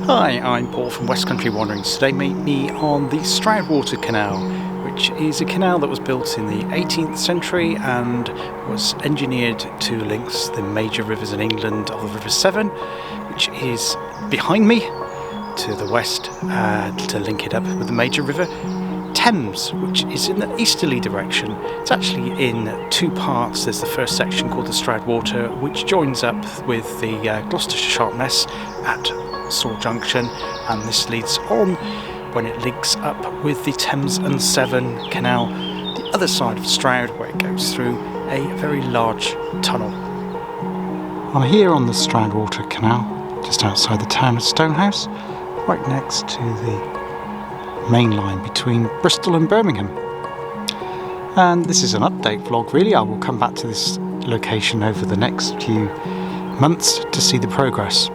Hi, I'm Paul from West Country Wanderings. Today meet me on the Stroudwater Canal, which is a canal that was built in the 18th century and was engineered to link the major rivers in England of the River Severn, which is behind me to the west, to link it up with the major river Thames, which is in the easterly direction. It's actually in two parts. There's the first section called the Stroudwater, which joins up with the Gloucestershire Sharpness at Stroud Junction, and this leads on when it links up with the Thames and Severn Canal, the other side of Stroud, where it goes through a very large tunnel. I'm here on the Stroudwater Canal, just outside the town of Stonehouse, right next to the main line between Bristol and Birmingham. And this is an update vlog really. I will come back to this location over the next few months to see the progress.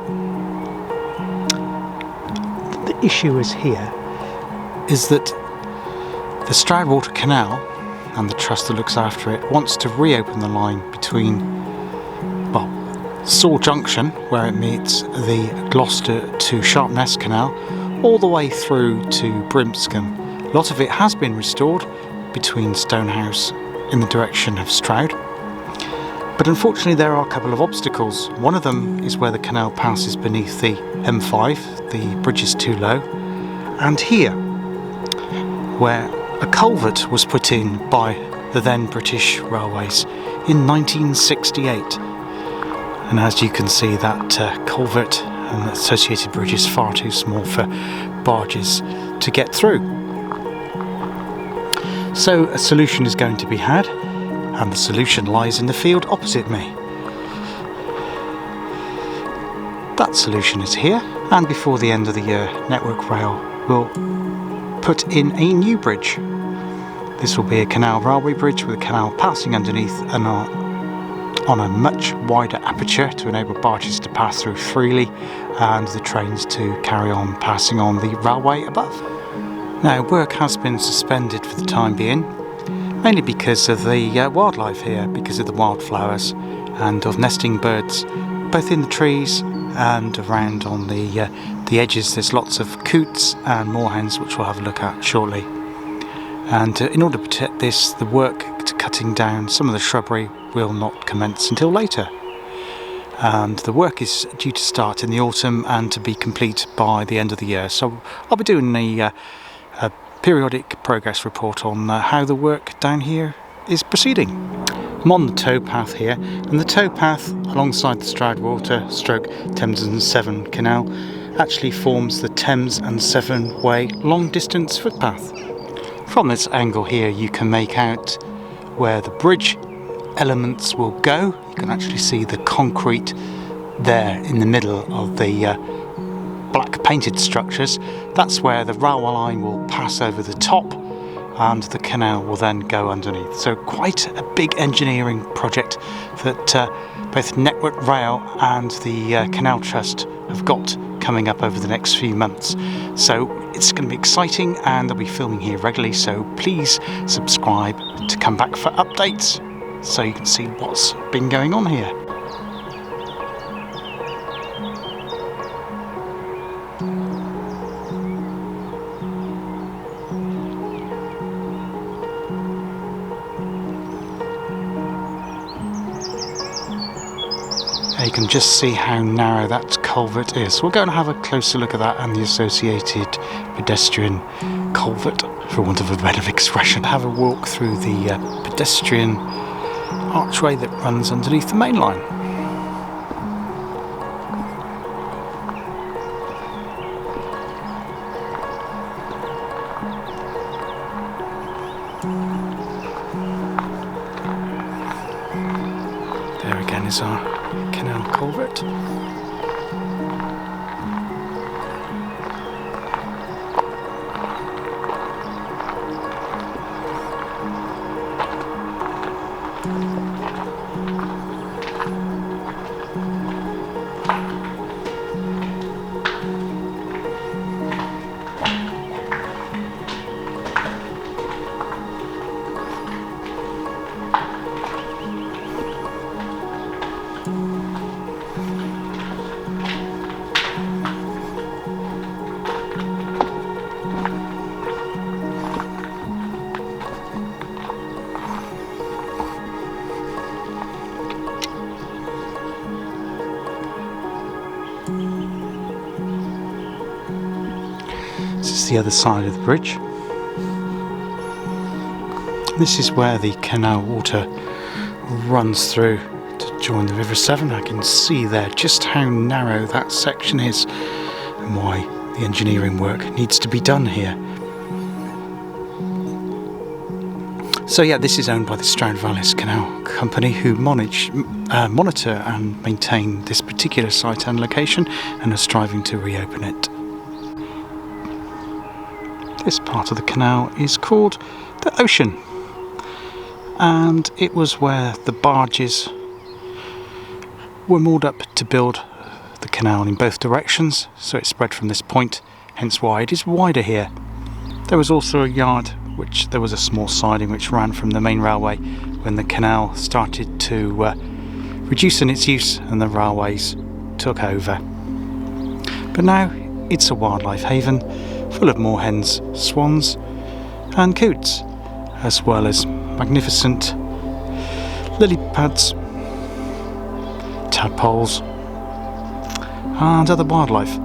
The issue is that the Stroudwater Canal and the trust that looks after it wants to reopen the line between Stroud Junction, where it meets the Gloucester to Sharpness Canal, all the way through to Brimscombe. A lot of it has been restored between Stonehouse in the direction of Stroud, but unfortunately there are a couple of obstacles. One of them is where the canal passes beneath the M5, the bridge is too low, and here, where a culvert was put in by the then British Railways in 1968. And as you can see, that culvert and the associated bridge is far too small for barges to get through. So a solution is going to be had, and the solution lies in the field opposite me. That solution is here, and before the end of the year, Network Rail will put in a new bridge. This will be a canal railway bridge with a canal passing underneath and on a much wider aperture to enable barges to pass through freely and the trains to carry on passing on the railway above. Now, work has been suspended for the time being, mainly because of the wildlife here, because of the wildflowers and of nesting birds, both in the trees and around on the edges. There's lots of coots and moorhens, which we'll have a look at shortly. And in order to protect this, the work to cutting down some of the shrubbery will not commence until later. And the work is due to start in the autumn and to be complete by the end of the year. So I'll be doing a periodic progress report on how the work down here is proceeding. I'm on the towpath here, and the towpath alongside the Stroudwater / Thames and Severn Canal actually forms the Thames and Severn Way long distance footpath. From this angle here you can make out where the bridge elements will go. You can actually see the concrete there in the middle of the black painted structures. That's where the railway line will pass over the top and the canal will then go underneath. So quite a big engineering project that both Network Rail and the Canal Trust have got coming up over the next few months. So it's going to be exciting, and I'll be filming here regularly, so please subscribe to come back for updates so you can see what's been going on here. You can just see how narrow that culvert is. We'll go and have a closer look at that and the associated pedestrian culvert, for want of a better expression. Have a walk through the pedestrian archway that runs underneath the main line. There again is our canal culvert. This is the other side of the bridge. This is where the canal water runs through to join the River Severn. I can see there just how narrow that section is and why the engineering work needs to be done here. So yeah, this is owned by the Stroudwater Canal Company, who monitor and maintain this particular site and location and are striving to reopen it. This part of the canal is called the Ocean, and it was where the barges were moored up to build the canal in both directions, so it spread from this point, hence why it is wider here. There was also a yard, which there was a small siding which ran from the main railway when the canal started to reduce in its use and the railways took over. But now it's a wildlife haven full of moorhens, swans and coots, as well as magnificent lily pads, tadpoles and other wildlife.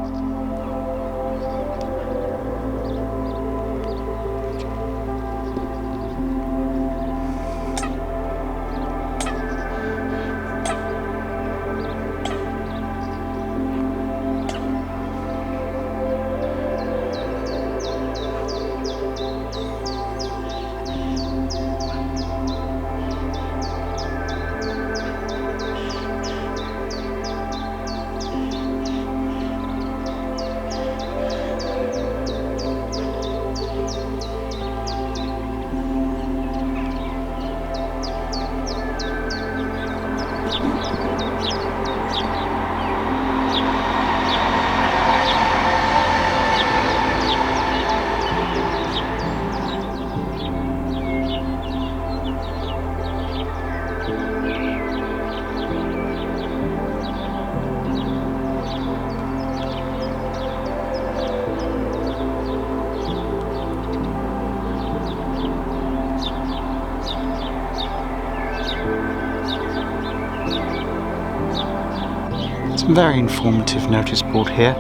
Very informative notice board here,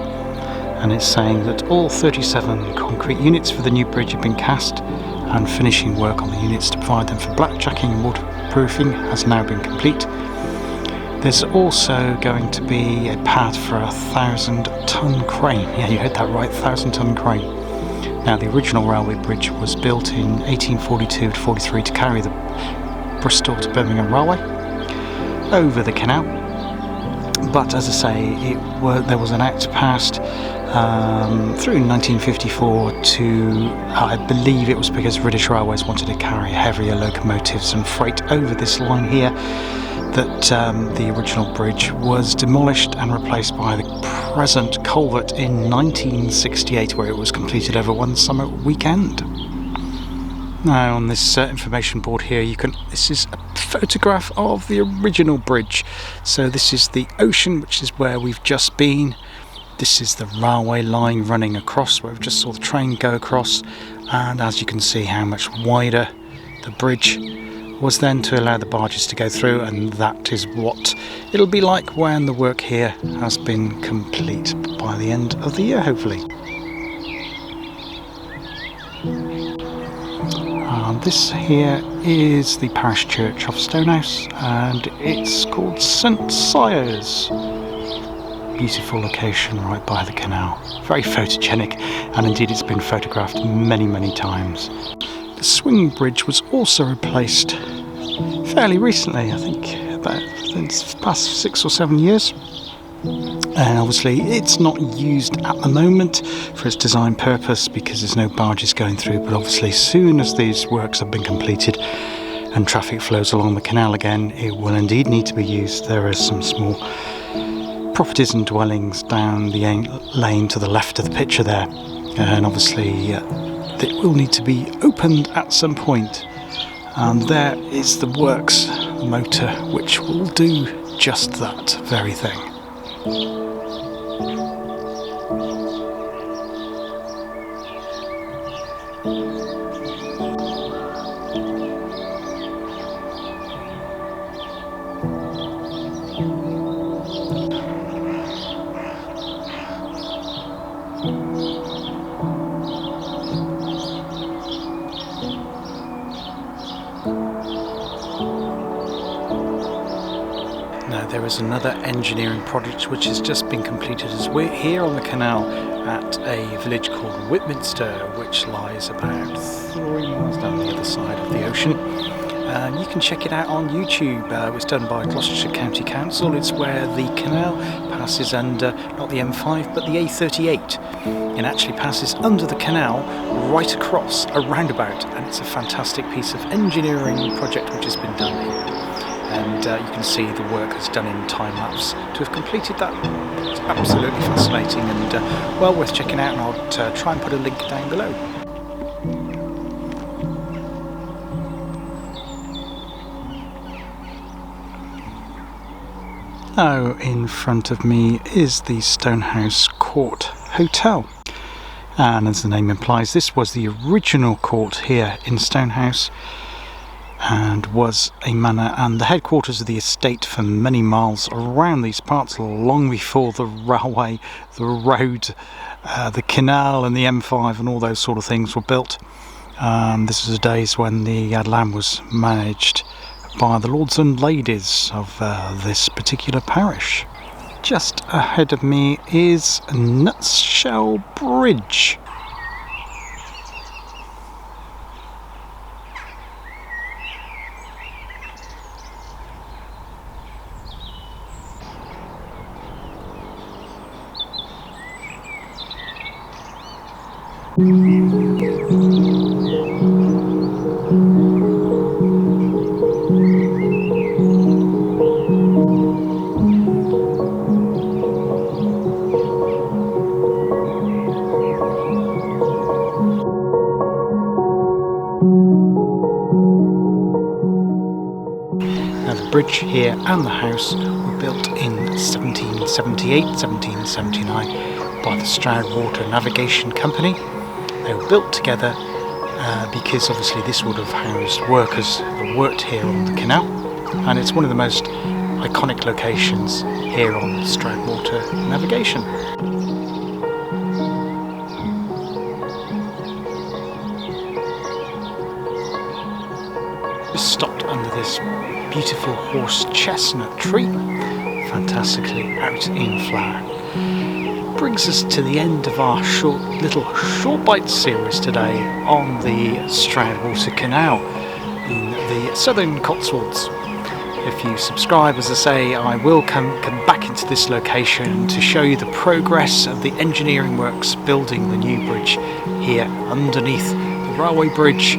and it's saying that all 37 concrete units for the new bridge have been cast and finishing work on the units to provide them for blackjacking and waterproofing has now been complete. There's also going to be a pad for a 1,000-ton crane. Yeah, you heard that right, 1,000-ton crane. Now, the original railway bridge was built in 1842 to 43 to carry the Bristol to Birmingham Railway over the canal. But as I say, there was an act passed through in 1954 to, I believe it was because British Railways wanted to carry heavier locomotives and freight over this line here, that the original bridge was demolished and replaced by the present culvert in 1968, where it was completed over one summer weekend. Now on this information board here, this is a photograph of the original bridge. So this is the Ocean, which is where we've just been. This is the railway line running across, where we've just saw the train go across, and as you can see how much wider the bridge was then to allow the barges to go through, and that is what it'll be like when the work here has been complete by the end of the year, hopefully. This here is the parish church of Stonehouse, and it's called St Sire's. Beautiful location right by the canal. Very photogenic, and indeed it's been photographed many times. The swing bridge was also replaced fairly recently, I think about the past 6 or 7 years. And obviously it's not used at the moment for its design purpose because there's no barges going through, but obviously as soon as these works have been completed and traffic flows along the canal again, it will indeed need to be used. There are some small properties and dwellings down the lane to the left of the picture there, and obviously it will need to be opened at some point, and there is the works motor which will do just that very thing. course another engineering project which has just been completed as we're here on the canal at a village called Whitminster, which lies about 3 miles down the other side of the ocean. You can check it out on YouTube. It was done by Gloucestershire County Council. It's where the canal passes under, not the M5, but the A38. It actually passes under the canal, right across a roundabout, and it's a fantastic piece of engineering project which has been done here. And you can see the work that's done in time-lapse to have completed that. It's absolutely fascinating and well worth checking out, and I'll try and put a link down below. Now in front of me is the Stonehouse Court Hotel, and as the name implies, this was the original court here in Stonehouse and was a manor and the headquarters of the estate for many miles around these parts, long before the railway, the road, the canal and the M5 and all those sort of things were built. This was the days when the land was managed by the lords and ladies of this particular parish. Just ahead of me is Nutshell Bridge. Now the bridge here and the house were built in 1778, 1779 by the Stroudwater Navigation Company. They were built together because obviously this would have housed workers that worked here on the canal, and it's one of the most iconic locations here on Stroudwater Navigation. Just stopped under this beautiful horse chestnut tree, fantastically out in flower. Brings us to the end of our little short bite series today on the Stroudwater Canal in the southern Cotswolds. If you subscribe, as I say, I will come back into this location to show you the progress of the engineering works building the new bridge here underneath the railway bridge,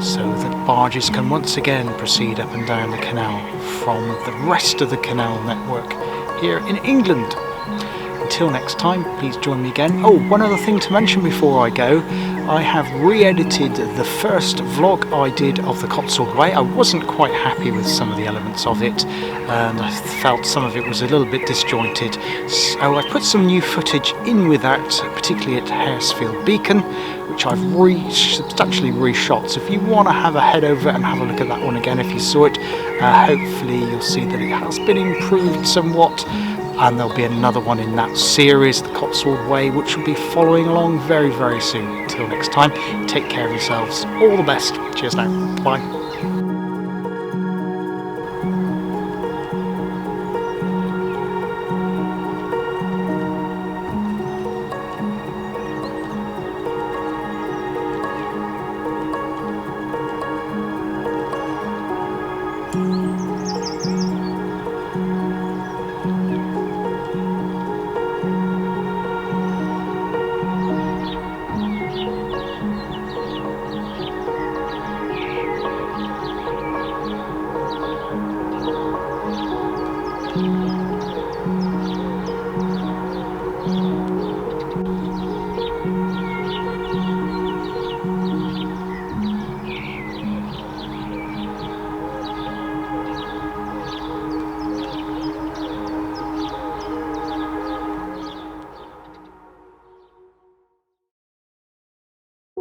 so that barges can once again proceed up and down the canal from the rest of the canal network here in England. Until next time, please join me again. Oh, one other thing to mention before I go. I have re-edited the first vlog I did of the Cotswold Way. I wasn't quite happy with some of the elements of it, and I felt some of it was a little bit disjointed. So I put some new footage in with that, particularly at Haresfield Beacon, which I've substantially reshot. So if you want to have a head over and have a look at that one again, if you saw it, hopefully you'll see that it has been improved somewhat. And there'll be another one in that series, the Cotswold Way, which will be following along very, very soon. Until next time, take care of yourselves. All the best. Cheers now. Bye.